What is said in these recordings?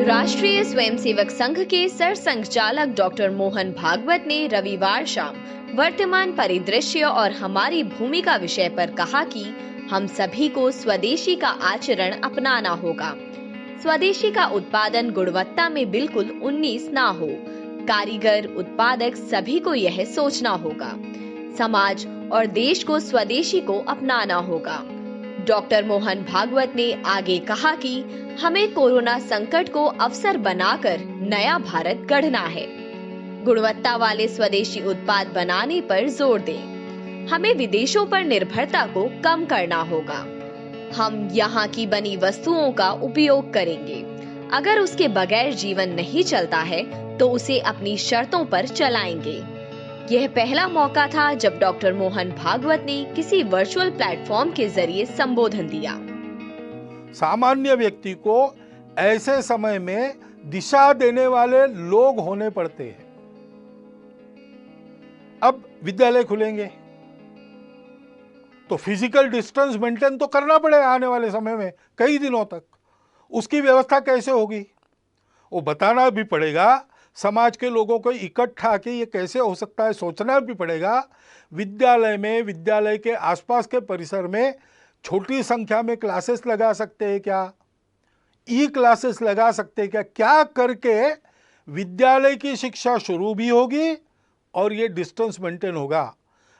राष्ट्रीय स्वयंसेवक संघ के सरसंघचालक डॉक्टर मोहन भागवत ने रविवार शाम वर्तमान परिदृश्य और हमारी भूमिका विषय पर कहा कि हम सभी को स्वदेशी का आचरण अपनाना होगा। स्वदेशी का उत्पादन गुणवत्ता में बिल्कुल 19 ना हो। कारीगर, उत्पादक सभी को यह सोचना होगा। समाज और देश को स्वदेशी को अपनाना होगा। डॉक्टर मोहन भागवत ने आगे कहा कि हमें कोरोना संकट को अवसर बनाकर नया भारत गढ़ना है। गुणवत्ता वाले स्वदेशी उत्पाद बनाने पर जोर दें। हमें विदेशों पर निर्भरता को कम करना होगा। हम यहाँ की बनी वस्तुओं का उपयोग करेंगे। अगर उसके बगैर जीवन नहीं चलता है तो उसे अपनी शर्तों पर चलाएंगे। यह पहला मौका था जब डॉक्टर मोहन भागवत ने किसी वर्चुअल प्लेटफॉर्म के जरिए संबोधन दिया। सामान्य व्यक्ति को ऐसे समय में दिशा देने वाले लोग होने पड़ते हैं। अब विद्यालय खुलेंगे तो फिजिकल डिस्टेंस मेंटेन तो करना पड़ेगा आने वाले समय में कई दिनों तक। उसकी व्यवस्था कैसे होगी वो बताना भी पड़ेगा। समाज के लोगों को इकट्ठा के ये कैसे हो सकता है सोचना भी पड़ेगा। विद्यालय में, विद्यालय के आसपास के परिसर में छोटी संख्या में क्लासेस लगा सकते हैं क्या, ई क्लासेस लगा सकते हैं क्या, क्या करके विद्यालय की शिक्षा शुरू भी होगी और ये डिस्टेंस मेंटेन होगा।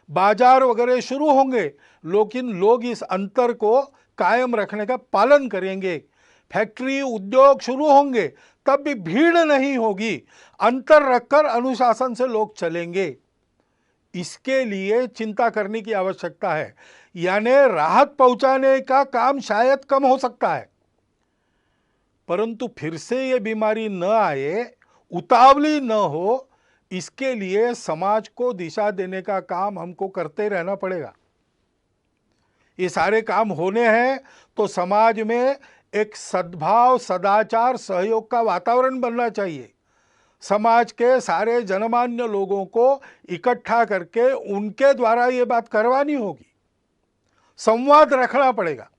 बाजार वगैरह शुरू होंगे लेकिन लोग इस अंतर को कायम रखने का पालन करेंगे। फैक्ट्री, उद्योग शुरू होंगे तब भी भीड़ नहीं होगी, अंतर रखकर अनुशासन से लोग चलेंगे। इसके लिए चिंता करने की आवश्यकता है। यानी राहत पहुंचाने का काम शायद कम हो सकता है, परंतु फिर से ये बीमारी न आए, उतावली न हो, इसके लिए समाज को दिशा देने का काम हमको करते रहना पड़ेगा। ये सारे काम होने हैं तो समाज में एक सद्भाव, सदाचार, सहयोग का वातावरण बनना चाहिए। समाज के सारे जनमान्य लोगों को इकट्ठा करके उनके द्वारा ये बात करवानी होगी। संवाद रखना पड़ेगा।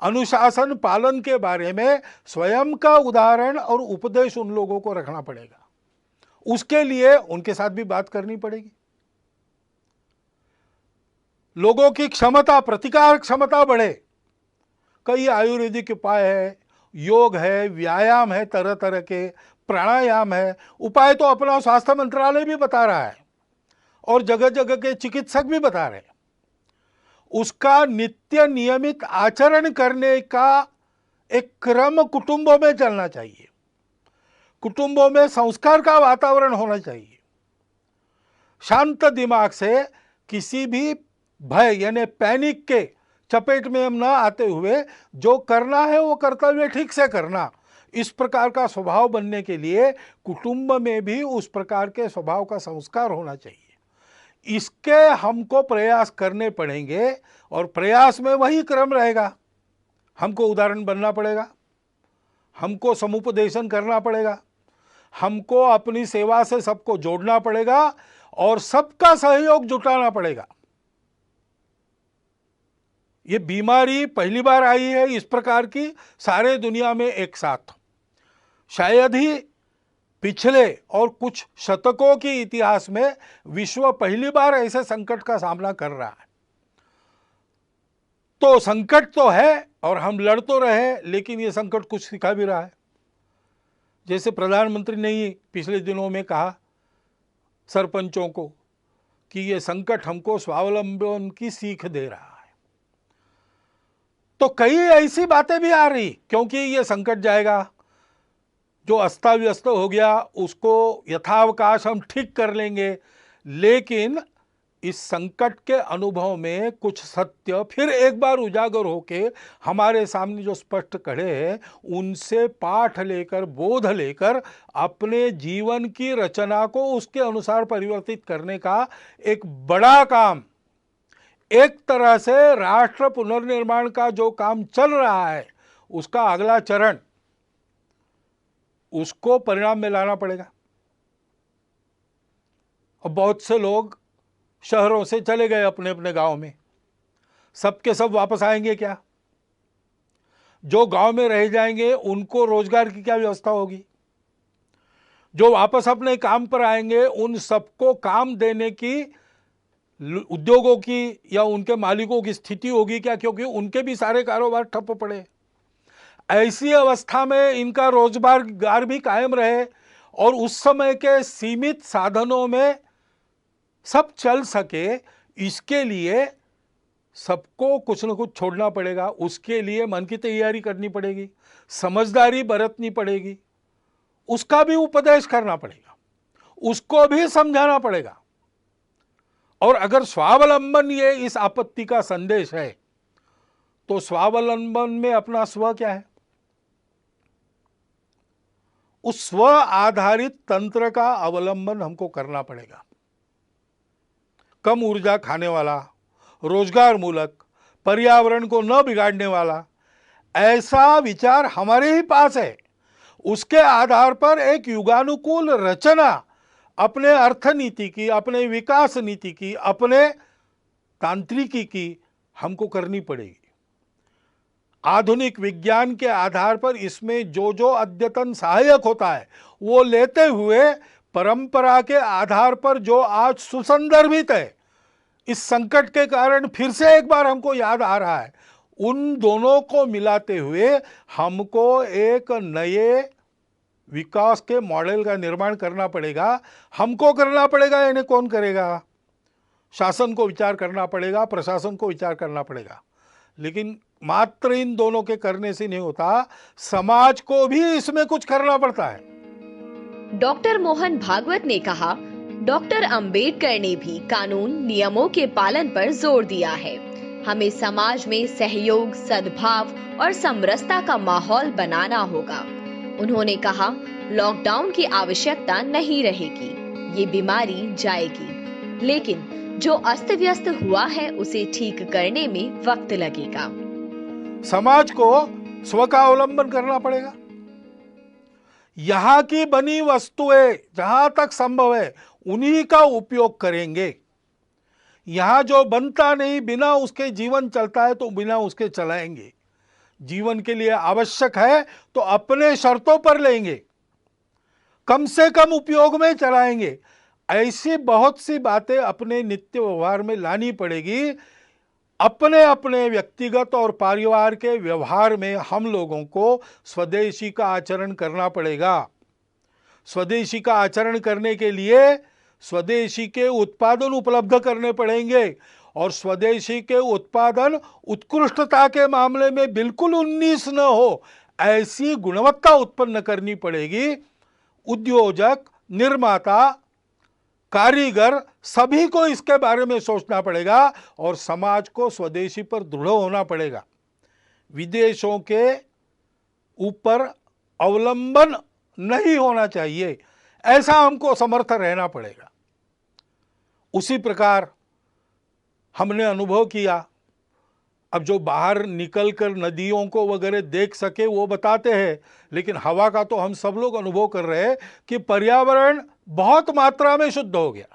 अनुशासन पालन के बारे में स्वयं का उदाहरण और उपदेश उन लोगों को रखना पड़ेगा। उसके लिए उनके साथ भी बात करनी पड़ेगी। लोगों की क्षमता, प्रतिकार क्षमता बढ़े। कई आयुर्वेदिक उपाय है, योग है, व्यायाम है, तरह तरह के प्राणायाम है। उपाय तो अपना स्वास्थ्य मंत्रालय भी बता रहा है और जगह जगह के चिकित्सक भी बता रहे हैं। उसका नित्य नियमित आचरण करने का एक क्रम कुटुंबों में चलना चाहिए। कुटुंबों में संस्कार का वातावरण होना चाहिए। शांत दिमाग से किसी भी भय यानी पैनिक के चपेट में हम न आते हुए जो करना है वो कर्तव्य ठीक से करना, इस प्रकार का स्वभाव बनने के लिए कुटुंब में भी उस प्रकार के स्वभाव का संस्कार होना चाहिए। इसके हमको प्रयास करने पड़ेंगे और प्रयास में वही क्रम रहेगा। हमको उदाहरण बनना पड़ेगा, हमको समुपदेशन करना पड़ेगा, हमको अपनी सेवा से सबको जोड़ना पड़ेगा और सबका सहयोग जुटाना पड़ेगा। ये बीमारी पहली बार आई है इस प्रकार की सारे दुनिया में एक साथ। शायद ही पिछले और कुछ शतकों के इतिहास में विश्व पहली बार ऐसे संकट का सामना कर रहा है। तो संकट तो है और हम लड़ तो रहे, लेकिन ये संकट कुछ सिखा भी रहा है। जैसे प्रधानमंत्री ने ही पिछले दिनों में कहा सरपंचों को कि ये संकट हमको स्वावलंबन की सीख दे रहा है। तो कई ऐसी बातें भी आ रही, क्योंकि ये संकट जाएगा, जो अस्ता व्यस्त हो गया उसको यथावकाश हम ठीक कर लेंगे, लेकिन इस संकट के अनुभव में कुछ सत्य फिर एक बार उजागर होके हमारे सामने जो स्पष्ट खड़े हैं, उनसे पाठ लेकर, बोध लेकर अपने जीवन की रचना को उसके अनुसार परिवर्तित करने का एक बड़ा काम, एक तरह से राष्ट्र पुनर्निर्माण का जो काम चल रहा है उसका अगला चरण, उसको परिणाम में लाना पड़ेगा। और बहुत से लोग शहरों से चले गए अपने अपने गांव में, सबके सब वापस आएंगे क्या? जो गांव में रह जाएंगे उनको रोजगार की क्या व्यवस्था होगी? जो वापस अपने काम पर आएंगे उन सबको काम देने की उद्योगों की या उनके मालिकों की स्थिति होगी क्या? क्योंकि उनके भी सारे कारोबार ठप पड़े। ऐसी अवस्था में इनका रोजगार भी कायम रहे और उस समय के सीमित साधनों में सब चल सके, इसके लिए सबको कुछ न कुछ छोड़ना पड़ेगा। उसके लिए मन की तैयारी करनी पड़ेगी, समझदारी बरतनी पड़ेगी, उसका भी उपदेश करना पड़ेगा, उसको भी समझाना पड़ेगा। और अगर स्वावलंबन ये इस आपत्ति का संदेश है तो स्वावलंबन में अपना स्व क्या है? उस स्व आधारित तंत्र का अवलंबन हमको करना पड़ेगा। कम ऊर्जा खाने वाला, रोजगार मूलक, पर्यावरण को न बिगाड़ने वाला ऐसा विचार हमारे ही पास है। उसके आधार पर एक युगानुकूल रचना अपने अर्थनीति की, अपने विकास नीति की, अपने तांत्रिकी की हमको करनी पड़ेगी। आधुनिक विज्ञान के आधार पर इसमें जो जो अद्यतन सहायक होता है वो लेते हुए परंपरा के आधार पर जो आज सुसंदर्भित है, इस संकट के कारण फिर से एक बार हमको याद आ रहा है, उन दोनों को मिलाते हुए हमको एक नए विकास के मॉडल का निर्माण करना पड़ेगा। हमको करना पड़ेगा, यानी कौन करेगा? शासन को विचार करना पड़ेगा, प्रशासन को विचार करना पड़ेगा। लेकिन मात्र इन दोनों के करने से नहीं होता, समाज को भी इसमें कुछ करना पड़ता है। डॉक्टर मोहन भागवत ने कहा, डॉक्टर अंबेडकर ने भी कानून नियमों के पालन पर जोर दिया है। हमें समाज में सहयोग, सद्भाव और समरसता का माहौल बनाना होगा। उन्होंने कहा, लॉकडाउन की आवश्यकता नहीं रहेगी, ये बीमारी जाएगी, लेकिन जो अस्त व्यस्त हुआ है उसे ठीक करने में वक्त लगेगा। समाज को स्व का अवलंबन करना पड़ेगा। यहां की बनी वस्तुएं जहां तक संभव है उन्हीं का उपयोग करेंगे। यहां जो बनता नहीं, बिना उसके जीवन चलता है तो बिना उसके चलाएंगे। जीवन के लिए आवश्यक है तो अपने शर्तों पर लेंगे, कम से कम उपयोग में चलाएंगे। ऐसी बहुत सी बातें अपने नित्य व्यवहार में लानी पड़ेगी। अपने अपने व्यक्तिगत और परिवार के व्यवहार में हम लोगों को स्वदेशी का आचरण करना पड़ेगा। स्वदेशी का आचरण करने के लिए स्वदेशी के उत्पादन उपलब्ध करने पड़ेंगे और स्वदेशी के उत्पादन उत्कृष्टता के मामले में बिल्कुल 19 न हो, ऐसी गुणवत्ता उत्पन्न करनी पड़ेगी। उद्योजक, निर्माता, कारीगर सभी को इसके बारे में सोचना पड़ेगा और समाज को स्वदेशी पर दृढ़ होना पड़ेगा। विदेशों के ऊपर अवलंबन नहीं होना चाहिए, ऐसा हमको समर्थ रहना पड़ेगा। उसी प्रकार हमने अनुभव किया, अब जो बाहर निकलकर नदियों को वगैरह देख सके वो बताते हैं, लेकिन हवा का तो हम सब लोग अनुभव कर रहे हैं कि पर्यावरण बहुत मात्रा में शुद्ध हो गया।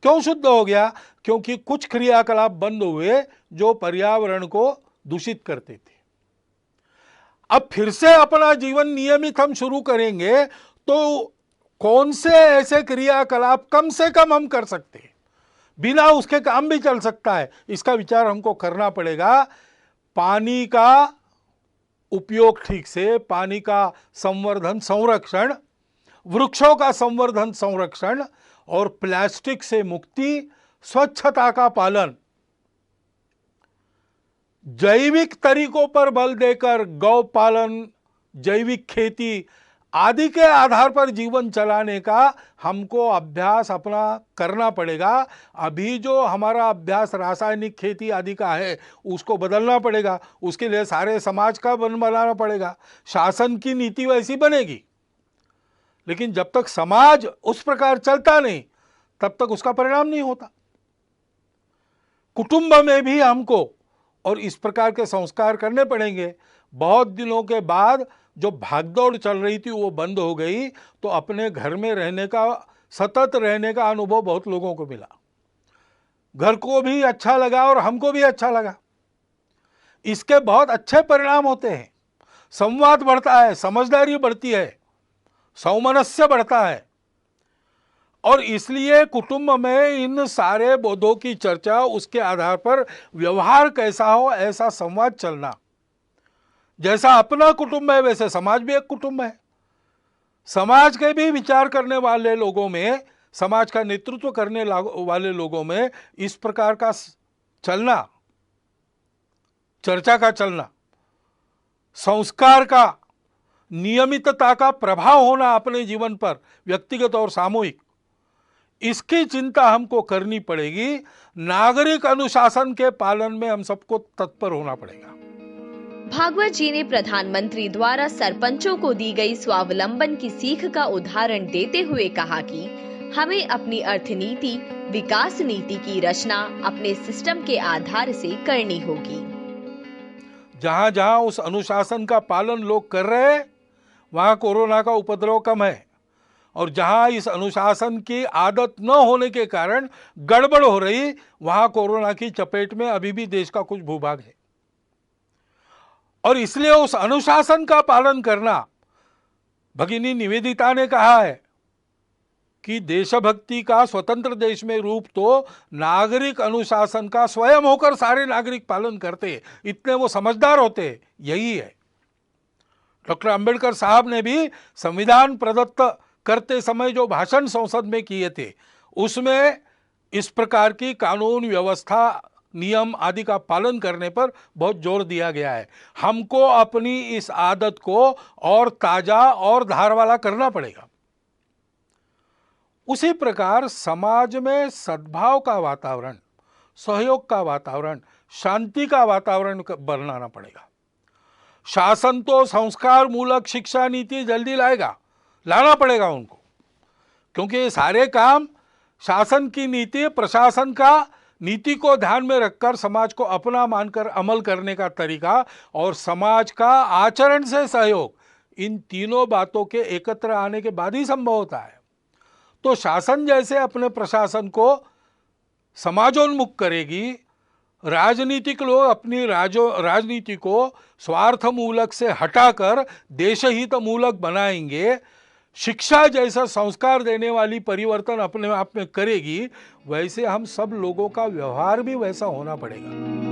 क्यों शुद्ध हो गया? क्योंकि कुछ क्रियाकलाप बंद हुए जो पर्यावरण को दूषित करते थे। अब फिर से अपना जीवन नियमित हम शुरू करेंगे तो कौन से ऐसे क्रियाकलाप कम से कम हम कर सकते हैं, बिना उसके काम भी चल सकता है, इसका विचार हमको करना पड़ेगा। पानी का उपयोग ठीक से, पानी का संवर्धन संरक्षण, वृक्षों का संवर्धन संरक्षण और प्लास्टिक से मुक्ति, स्वच्छता का पालन, जैविक तरीकों पर बल देकर गौ पालन, जैविक खेती आदि के आधार पर जीवन चलाने का हमको अभ्यास अपना करना पड़ेगा। अभी जो हमारा अभ्यास रासायनिक खेती आदि का है उसको बदलना पड़ेगा। उसके लिए सारे समाज का बनाना पड़ेगा। शासन की नीति वैसी बनेगी, लेकिन जब तक समाज उस प्रकार चलता नहीं तब तक उसका परिणाम नहीं होता। कुटुंब में भी हमको और इस प्रकार के संस्कार करने पड़ेंगे। बहुत दिनों के बाद जो भागदौड़ चल रही थी वो बंद हो गई, तो अपने घर में रहने का, सतत रहने का अनुभव बहुत लोगों को मिला। घर को भी अच्छा लगा और हमको भी अच्छा लगा। इसके बहुत अच्छे परिणाम होते हैं। संवाद बढ़ता है, समझदारी बढ़ती है, सौमनस्य बढ़ता है। और इसलिए कुटुंब में इन सारे बोधों की चर्चा, उसके आधार पर व्यवहार कैसा हो ऐसा संवाद चलना। जैसा अपना कुटुंब है वैसे समाज भी एक कुटुंब है। समाज के भी विचार करने वाले लोगों में, समाज का नेतृत्व करने वाले लोगों में इस प्रकार का चलना, चर्चा का चलना, संस्कार का, नियमितता का प्रभाव होना अपने जीवन पर, व्यक्तिगत और सामूहिक, इसकी चिंता हमको करनी पड़ेगी। नागरिक अनुशासन के पालन में हम सबको तत्पर होना पड़ेगा। भागवत जी ने प्रधानमंत्री द्वारा सरपंचों को दी गई स्वावलंबन की सीख का उदाहरण देते हुए कहा कि हमें अपनी अर्थनीति, विकास नीति की रचना अपने सिस्टम के आधार से करनी होगी। जहां जहां उस अनुशासन का पालन लोग कर रहे हैं वहां कोरोना का उपद्रव कम है, और जहां इस अनुशासन की आदत न होने के कारण गड़बड़ हो रही, वहां कोरोना की चपेट में अभी भी देश का कुछ भूभाग है। और इसलिए उस अनुशासन का पालन करना, भगिनी निवेदिता ने कहा है कि देशभक्ति का स्वतंत्र देश में रूप तो नागरिक अनुशासन का स्वयं होकर सारे नागरिक पालन करते, इतने वो समझदार होते, यही है। डॉक्टर अंबेडकर साहब ने भी संविधान प्रदत्त करते समय जो भाषण संसद में किए थे, उसमें इस प्रकार की कानून व्यवस्था, नियम आदि का पालन करने पर बहुत जोर दिया गया है। हमको अपनी इस आदत को और ताजा और धार वाला करना पड़ेगा। उसी प्रकार समाज में सद्भाव का वातावरण, सहयोग का वातावरण, शांति का वातावरण बनाना पड़ेगा। शासन तो संस्कार मूलक शिक्षा नीति जल्दी लाना पड़ेगा उनको, क्योंकि ये सारे काम शासन की नीति, प्रशासन का नीति को ध्यान में रखकर समाज को अपना मानकर अमल करने का तरीका और समाज का आचरण से सहयोग, इन तीनों बातों के एकत्र आने के बाद ही संभव होता है। तो शासन जैसे अपने प्रशासन को समाजोन्मुख करेगी, राजनीतिक लोग अपनी राजनीति को स्वार्थ मूलक से हटाकर देशहित मूलक बनाएंगे, शिक्षा जैसा संस्कार देने वाली परिवर्तन अपने आप में करेगी, वैसे हम सब लोगों का व्यवहार भी वैसा होना पड़ेगा।